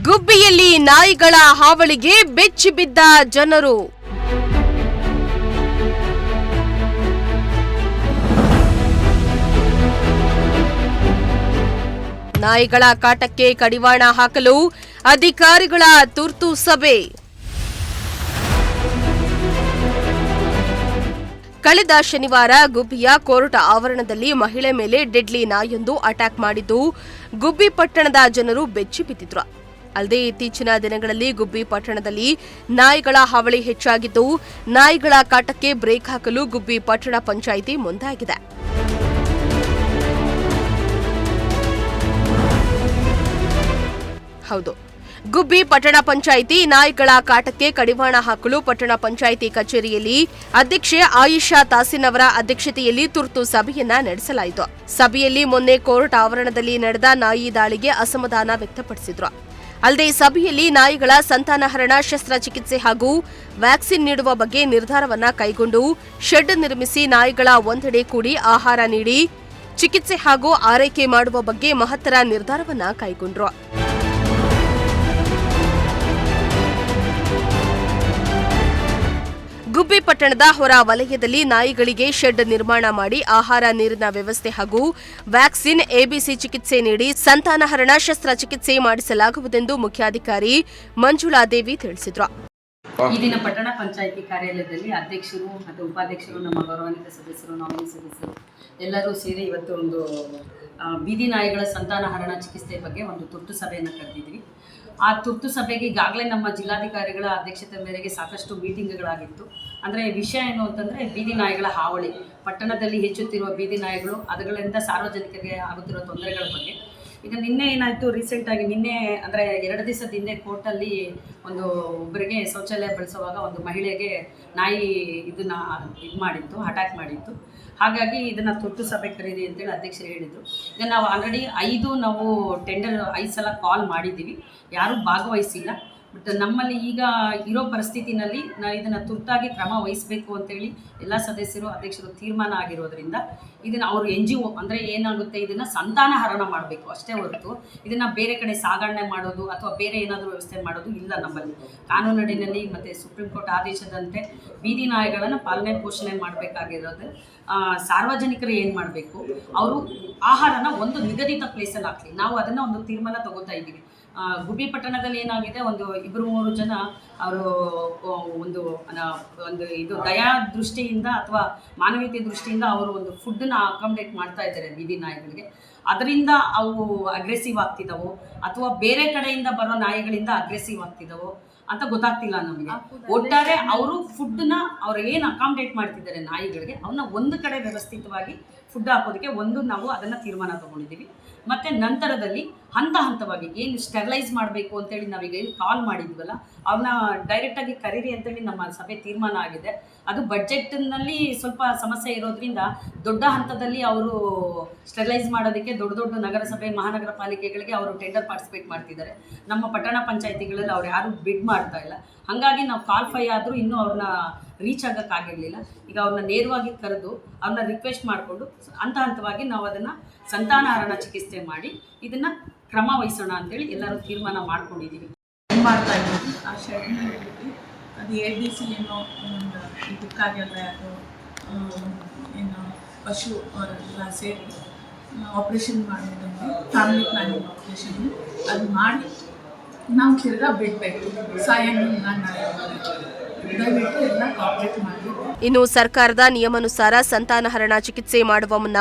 ಗುಬ್ಬಿಯಲ್ಲಿ ನಾಯಿಗಳ ಹಾವಳಿಗೆ ಬೆಚ್ಚಿಬಿದ್ದ ಜನರು. ನಾಯಿಗಳ ಕಾಟಕ್ಕೆ ಕಡಿವಾಣ ಹಾಕಲು ಅಧಿಕಾರಿಗಳ ತುರ್ತು ಸಭೆ. ಕಳೆದ ಶನಿವಾರ ಗುಬ್ಬಿಯ ಕೋರ್ಟ್ ಆವರಣದಲ್ಲಿ ಮಹಿಳೆ ಮೇಲೆ ಡೆಡ್ಲಿ ನಾಯೊಂದು ಅಟ್ಯಾಕ್ ಮಾಡಿದ್ದು ಗುಬ್ಬಿ ಪಟ್ಟಣದ ಜನರು ಬೆಚ್ಚಿಬಿದ್ದಿದ್ರು. ಅಲ್ಲದೆ ಇತ್ತೀಚಿನ ದಿನಗಳಲ್ಲಿ ಗುಬ್ಬಿ ಪಟ್ಟಣದಲ್ಲಿ ನಾಯಿಗಳ ಹಾವಳಿ ಹೆಚ್ಚಾಗಿದ್ದು ನಾಯಿಗಳ ಕಾಟಕ್ಕೆ ಬ್ರೇಕ್ ಹಾಕಲು ಗುಬ್ಬಿ ಪಟ್ಟಣ ಪಂಚಾಯಿತಿ ಮುಂದಾಗಿದೆ. ಹೌದು, ಗುಬ್ಬಿ ಪಟ್ಟಣ ಪಂಚಾಯಿತಿ ನಾಯಿಗಳ ಕಾಟಕ್ಕೆ ಕಡಿವಾಣ ಹಾಕಲು ಪಟ್ಟಣ ಪಂಚಾಯಿತಿ ಕಚೇರಿಯಲ್ಲಿ ಅಧ್ಯಕ್ಷೆ ಆಯಿಷಾ ತಾಸಿನ್ ಅವರ ಅಧ್ಯಕ್ಷತೆಯಲ್ಲಿ ತುರ್ತು ಸಭೆಯನ್ನ ನಡೆಸಲಾಯಿತು. ಸಭೆಯಲ್ಲಿ ಮೊನ್ನೆ ಕೋರ್ಟ್ ಆವರಣದಲ್ಲಿ ನಡೆದ ನಾಯಿ ದಾಳಿಗೆ ಅಸಮಾಧಾನ ವ್ಯಕ್ತಪಡಿಸಿದ್ರು. ಅಲ್ಲದೆ ಸಭೆಯಲ್ಲಿ ನಾಯಿಗಳ ಸಂತಾನಹರಣ ಶಸ್ತ್ರಚಿಕಿತ್ಸೆ ಹಾಗೂ ವ್ಯಾಕ್ಸಿನ್ ನೀಡುವ ಬಗ್ಗೆ ನಿರ್ಧಾರವನ್ನ ಕೈಗೊಂಡು ಶೆಡ್ ನಿರ್ಮಿಸಿ ನಾಯಿಗಳ ಒಂದೆಡೆ ಕೂಡಿ ಆಹಾರ ನೀಡಿ ಚಿಕಿತ್ಸೆ ಹಾಗೂ ಆರೈಕೆ ಮಾಡುವ ಬಗ್ಗೆ ಮಹತ್ತರ ನಿರ್ಧಾರವನ್ನ ಕೈಗೊಂಡ್ರು. ಗುಬ್ಬಿ ಪಟ್ಟಣದ ಹೊರ ವಲಯದಲ್ಲಿ ನಾಯಿಗಳಿಗೆ ಶೆಡ್ ನಿರ್ಮಾಣ ಮಾಡಿ ಆಹಾರ ನೀರಿನ ವ್ಯವಸ್ಥೆ ಹಾಗೂ ವ್ಯಾಕ್ಸಿನ್ ಎಬಿಸಿ ಚಿಕಿತ್ಸೆ ನೀಡಿ ಸಂತಾನಹರಣ ಶಸ್ತ್ರಚಿಕಿತ್ಸೆ ಮಾಡಿಸಲಾಗುವುದೆಂದು ಮುಖ್ಯಾಧಿಕಾರಿ ಮಂಜುಳಾದೇವಿ ತಿಳಿಸಿದರು. ಈ ದಿನ ಪಟ್ಟಣ ಪಂಚಾಯಿತಿ ಕಾರ್ಯಾಲಯದಲ್ಲಿ ಅಧ್ಯಕ್ಷರು ಮತ್ತು ಉಪಾಧ್ಯಕ್ಷರು, ನಮ್ಮ ಗೌರವಾನ್ವಿತ ಸದಸ್ಯರು, ನಾಮಿನಿ ಸದಸ್ಯರು ಎಲ್ಲರೂ ಸೇರಿ ಇವತ್ತು ಒಂದು ಬೀದಿ ನಾಯಿಗಳ ಸಂತಾನಹರಣ ಚಿಕಿತ್ಸೆ ಬಗ್ಗೆ ಒಂದು ತುರ್ತು ಸಭೆಯನ್ನು ಕರೆದಿದ್ವಿ. ಆ ತುರ್ತು ಸಭೆಗೆ ಈಗಾಗಲೇ ನಮ್ಮ ಜಿಲ್ಲಾಧಿಕಾರಿಗಳ ಅಧ್ಯಕ್ಷತೆ ಮೇರೆಗೆ ಸಾಕಷ್ಟು ಮೀಟಿಂಗ್ಗಳಾಗಿತ್ತು. ಅಂದರೆ ವಿಷಯ ಏನು ಅಂತಂದರೆ ಬೀದಿ ನಾಯಿಗಳ ಹಾವಳಿ, ಪಟ್ಟಣದಲ್ಲಿ ಹೆಚ್ಚುತ್ತಿರುವ ಬೀದಿ ನಾಯಿಗಳು, ಅವುಗಳಿಂದ ಸಾರ್ವಜನಿಕರಿಗೆ ಆಗುತ್ತಿರುವ ತೊಂದರೆಗಳ ಬಗ್ಗೆ. ಈಗ ನಿನ್ನೆ ಏನಾಯಿತು, ರೀಸೆಂಟಾಗಿ ನಿನ್ನೆ ಅಂದರೆ 2 ದಿವಸದ ಹಿಂದೆ ಕೋರ್ಟಲ್ಲಿ ಒಬ್ಬರಿಗೆ ಶೌಚಾಲಯ ಬಳಸುವಾಗ ಒಂದು ಮಹಿಳೆಗೆ ನಾಯಿ ಇದು ಮಾಡಿತ್ತು, ಅಟ್ಯಾಕ್ ಮಾಡಿತ್ತು. ಹಾಗಾಗಿ ಇದನ್ನು ತುರ್ತು ಸಭೆ ಕರೀರಿ ಅಂತೇಳಿ ಅಧ್ಯಕ್ಷರು ಹೇಳಿದರು. ಈಗ ನಾವು ಆಲ್ರೆಡಿ 5 ಸಲ ಕಾಲ್ ಮಾಡಿದ್ದೀವಿ, ಯಾರೂ ಭಾಗವಹಿಸಿಲ್ಲ. ಬಟ್ ನಮ್ಮಲ್ಲಿ ಈಗ ಇರೋ ಪರಿಸ್ಥಿತಿನಲ್ಲಿ ನಾವು ಇದನ್ನು ತುರ್ತಾಗಿ ಕ್ರಮ ವಹಿಸಬೇಕು ಅಂತೇಳಿ ಎಲ್ಲ ಸದಸ್ಯರು, ಅಧ್ಯಕ್ಷರು ತೀರ್ಮಾನ ಆಗಿರೋದ್ರಿಂದ ಇದನ್ನು ಅವರು NGO ಅಂದರೆ ಏನಾಗುತ್ತೆ, ಇದನ್ನು ಸಂತಾನಹರಣ ಮಾಡಬೇಕು ಅಷ್ಟೇ ಹೊರತು ಇದನ್ನು ಬೇರೆ ಕಡೆ ಸಾಗಣೆ ಮಾಡೋದು ಅಥವಾ ಬೇರೆ ಏನಾದರೂ ವ್ಯವಸ್ಥೆ ಮಾಡೋದು ಇಲ್ಲ. ನಮ್ಮಲ್ಲಿ ಕಾನೂನಿನಲ್ಲಿ ಮತ್ತು ಸುಪ್ರೀಂ ಕೋರ್ಟ್ ಆದೇಶದಂತೆ ಬೀದಿ ನಾಯಿಗಳನ್ನು ಪಾಲನೆ ಪೋಷಣೆ ಮಾಡಬೇಕಾಗಿರೋದು. ಸಾರ್ವಜನಿಕರು ಏನು ಮಾಡಬೇಕು, ಅವರು ಆಹಾರನ ಒಂದು ನಿಗದಿತ ಪ್ಲೇಸಲ್ಲಿ ಹಾಕಲಿ. ನಾವು ಅದನ್ನು ಒಂದು ತೀರ್ಮಾನ ತಗೋತಾ ಇದ್ದೀವಿ. ಗುಬ್ಬಿ ಪಟ್ಟಣದಲ್ಲಿ ಏನಾಗಿದೆ, 2-3 ಜನ ಅವರು ಒಂದು ಇದು ದಯಾ ದೃಷ್ಟಿಯಿಂದ ಅಥವಾ ಮಾನವೀಯತೆ ದೃಷ್ಟಿಯಿಂದ ಅವರು ಒಂದು ಫುಡ್ಡನ್ನ ಅಕಾಮಡೇಟ್ ಮಾಡ್ತಾ ಇದ್ದಾರೆ ಬೀದಿ ನಾಯಿಗಳಿಗೆ. ಅದರಿಂದ ಅವು ಅಗ್ರೆಸಿವ್ ಆಗ್ತಿದ್ದಾವೋ ಅಥವಾ ಬೇರೆ ಕಡೆಯಿಂದ ಬರೋ ನಾಯಿಗಳಿಂದ ಅಗ್ರೆಸಿವ್ ಆಗ್ತಿದ್ದಾವೋ ಅಂತ ಗೊತ್ತಾಗ್ತಿಲ್ಲ ನಮಗೆ. ಒಟ್ಟಾರೆ ಅವರು ಫುಡ್ನ ಅವ್ರು ಏನು ಅಕಾಮಡೇಟ್ ಮಾಡ್ತಿದ್ದಾರೆ ನಾಯಿಗಳಿಗೆ, ಅವನ್ನ ಒಂದು ಕಡೆ ವ್ಯವಸ್ಥಿತವಾಗಿ ಫುಡ್ ಹಾಕೋದಕ್ಕೆ ನಾವು ಅದನ್ನು ತೀರ್ಮಾನ ತೊಗೊಂಡಿದ್ದೀವಿ. ಮತ್ತು ನಂತರದಲ್ಲಿ ಹಂತವಾಗಿ ಏನು ಸ್ಟೆರಿಲೈಸ್ ಮಾಡಬೇಕು ಅಂತೇಳಿ ನಾವೀಗ ಏನು ಕಾಲ್ ಮಾಡಿದ್ವಲ್ಲ, ಅವನ್ನ ಡೈರೆಕ್ಟಾಗಿ ಕರೀರಿ ಅಂತೇಳಿ ನಮ್ಮ ಸಭೆ ತೀರ್ಮಾನ ಆಗಿದೆ. ಅದು ಬಡ್ಜೆಟ್ನಲ್ಲಿ ಸ್ವಲ್ಪ ಸಮಸ್ಯೆ ಇರೋದ್ರಿಂದ ದೊಡ್ಡ ಹಂತದಲ್ಲಿ ಅವರು ಸ್ಟೆರಿಲೈಸ್ ಮಾಡೋದಕ್ಕೆ ದೊಡ್ಡ ನಗರಸಭೆ, ಮಹಾನಗರ ಪಾಲಿಕೆಗಳಿಗೆ ಅವರು ಟೆಂಡರ್ ಪಾರ್ಟಿಸಿಪೇಟ್ ಮಾಡ್ತಿದ್ದಾರೆ. ನಮ್ಮ ಪಟ್ಟಣ ಪಂಚಾಯಿತಿಗಳಲ್ಲಿ ಅವ್ರು ಯಾರೂ ಬಿಡ್ ಮಾಡ್ತಾ ಇಲ್ಲ. ಹಾಗಾಗಿ ನಾವು ಕಾಲ್ ಫೈ ಆದರೂ ಇನ್ನೂ ಅವ್ರನ್ನ ರೀಚ್ ಆಗೋಕ್ಕಾಗಿರಲಿಲ್ಲ. ಈಗ ಅವ್ರನ್ನ ನೇರವಾಗಿ ಕರೆದು ಅವ್ರನ್ನ ರಿಕ್ವೆಸ್ಟ್ ಮಾಡಿಕೊಂಡು ಹಂತವಾಗಿ ನಾವು ಅದನ್ನು ಸಂತಾನಹರಣ ಚಿಕಿತ್ಸೆ ಮಾಡಿ ಇದನ್ನು ಕ್ರಮ ವಹಿಸೋಣ ಅಂತೇಳಿ ಎಲ್ಲರೂ ತೀರ್ಮಾನ ಮಾಡ್ಕೊಂಡಿದ್ದೀವಿ. ಮಾಡ್ತಾ ಇದ್ದೀವಿ. ಆ ಶೆಡ್ನ ಅದು ABC ಏನೋ ಒಂದು ಇದಕ್ಕಾಗೆಲ್ಲ ಅದು ಏನು ಪಶು ಅವರೆಲ್ಲ ಸೇರಿ ಆಪ್ರೇಷನ್ ಮಾಡೋದಂಗೆ ಫ್ಯಾಮಿಲಿ ಪ್ಲಾನಿಂಗ್ ಆಪ್ರೇಷನ್ ಅದು ಮಾಡಿ ನಾವು ತಿರ್ಗಾ ಬಿಡಬೇಕು. ದಯವಿಟ್ಟು ಎಲ್ಲ ಕಾಪರೇಟ್ ಮಾಡಿ. ಇನ್ನು ಸರ್ಕಾರದ ನಿಯಮಾನುಸಾರ ಸಂತಾನಹರಣ ಚಿಕಿತ್ಸೆ ಮಾಡುವ ಮುನ್ನ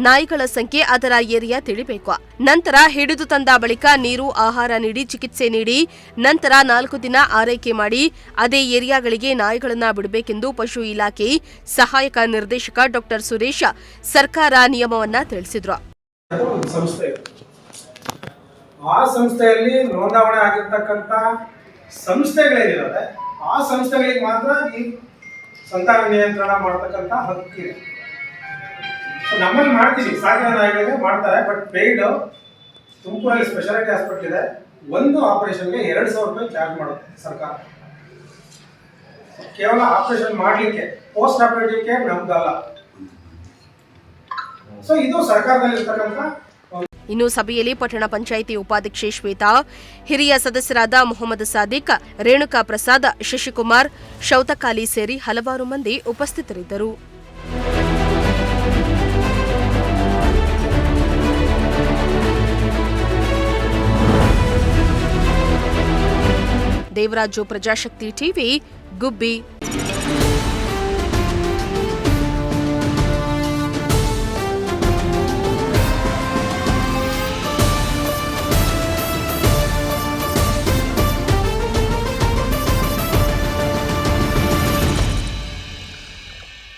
ನಾಯಿಗಳ ಸಂಖ್ಯೆ, ಅದರ ಏರಿಯಾ ತಿಳಿಬೇಕು. ನಂತರ ಹಿಡಿದು ತಂದ ಬಳಿಕ ನೀರು, ಆಹಾರ ನೀಡಿ ಚಿಕಿತ್ಸೆ ನೀಡಿ ನಂತರ 4 ದಿನ ಆರೈಕೆ ಮಾಡಿ ಅದೇ ಏರಿಯಾಗಳಿಗೆ ನಾಯಿಗಳನ್ನು ಬಿಡಬೇಕೆಂದು ಪಶು ಇಲಾಖೆ ಸಹಾಯಕ ನಿರ್ದೇಶಕ ಡಾ ಸುರೇಶ್ ಸರ್ಕಾರ ನಿಯಮವನ್ನ ತಿಳಿಸಿದ್ರು. ಆ ಸಂಸ್ಥೆಯಲ್ಲಿ ನೋಂದಾವಣೆ ಆಗಿರ್ತಕ್ಕಂಥ ಸಂಸ್ಥೆಗಳೇನಿರುತ್ತೆ ಆ ಸಂಸ್ಥೆಗಳಿಗೆ ಮಾತ್ರ ಈ ಸಂತಾನ ನಿಯಂತ್ರಣ ಮಾಡ್ತಕ್ಕಂಥ ಹಕ್ಕಿದೆ. ನಮ್ಮಲ್ಲಿ ಮಾಡ್ತೀವಿ, ಸಾಕಿನ ನಾಯಿಗಳಿಗೆ ಮಾಡ್ತಾರೆ. ಬಟ್ ಪೇಯ್ಡ್ ತುಮಕೂರಲ್ಲಿ ಸ್ಪೆಷಾಲಿಟಿ ಹಾಸ್ಪಿಟಲ್ ಇದೆ, ಒಂದು ಆಪರೇಷನ್ಗೆ 2,000 ರೂಪಾಯಿ ಚಾರ್ಜ್ ಮಾಡುತ್ತೆ ಸರ್ಕಾರ. ಕೇವಲ ಆಪರೇಷನ್ ಮಾಡಲಿಕ್ಕೆ, ಪೋಸ್ಟ್ ಆಪರೇಟಿವ್ಗೆ ನಮ್ದಲ್ಲ. ಸೊ ಇದು ಸರ್ಕಾರದಲ್ಲಿ ಇರ್ತಕ್ಕಂಥ ಇನ್ನು ಸಭೆಯಲ್ಲಿ ಪಟ್ಟಣ ಪಂಚಾಯಿತಿ ಉಪಾಧ್ಯಕ್ಷೆ ಶ್ವೇತಾ, ಹಿರಿಯ ಸದಸ್ಯರಾದ ಮೊಹಮ್ಮದ್ ಸಾದಿಕ್, ರೇಣುಕಾ ಪ್ರಸಾದ್, ಶಶಿಕುಮಾರ್, ಶೌತಕಾಲಿ ಸೇರಿ ಹಲವಾರು ಮಂದಿ ಉಪಸ್ಥಿತರಿದ್ದರು. ದೇವರಾಜು, ಪ್ರಜಾಶಕ್ತಿ ಟಿವಿ, ಗುಬ್ಬಿ.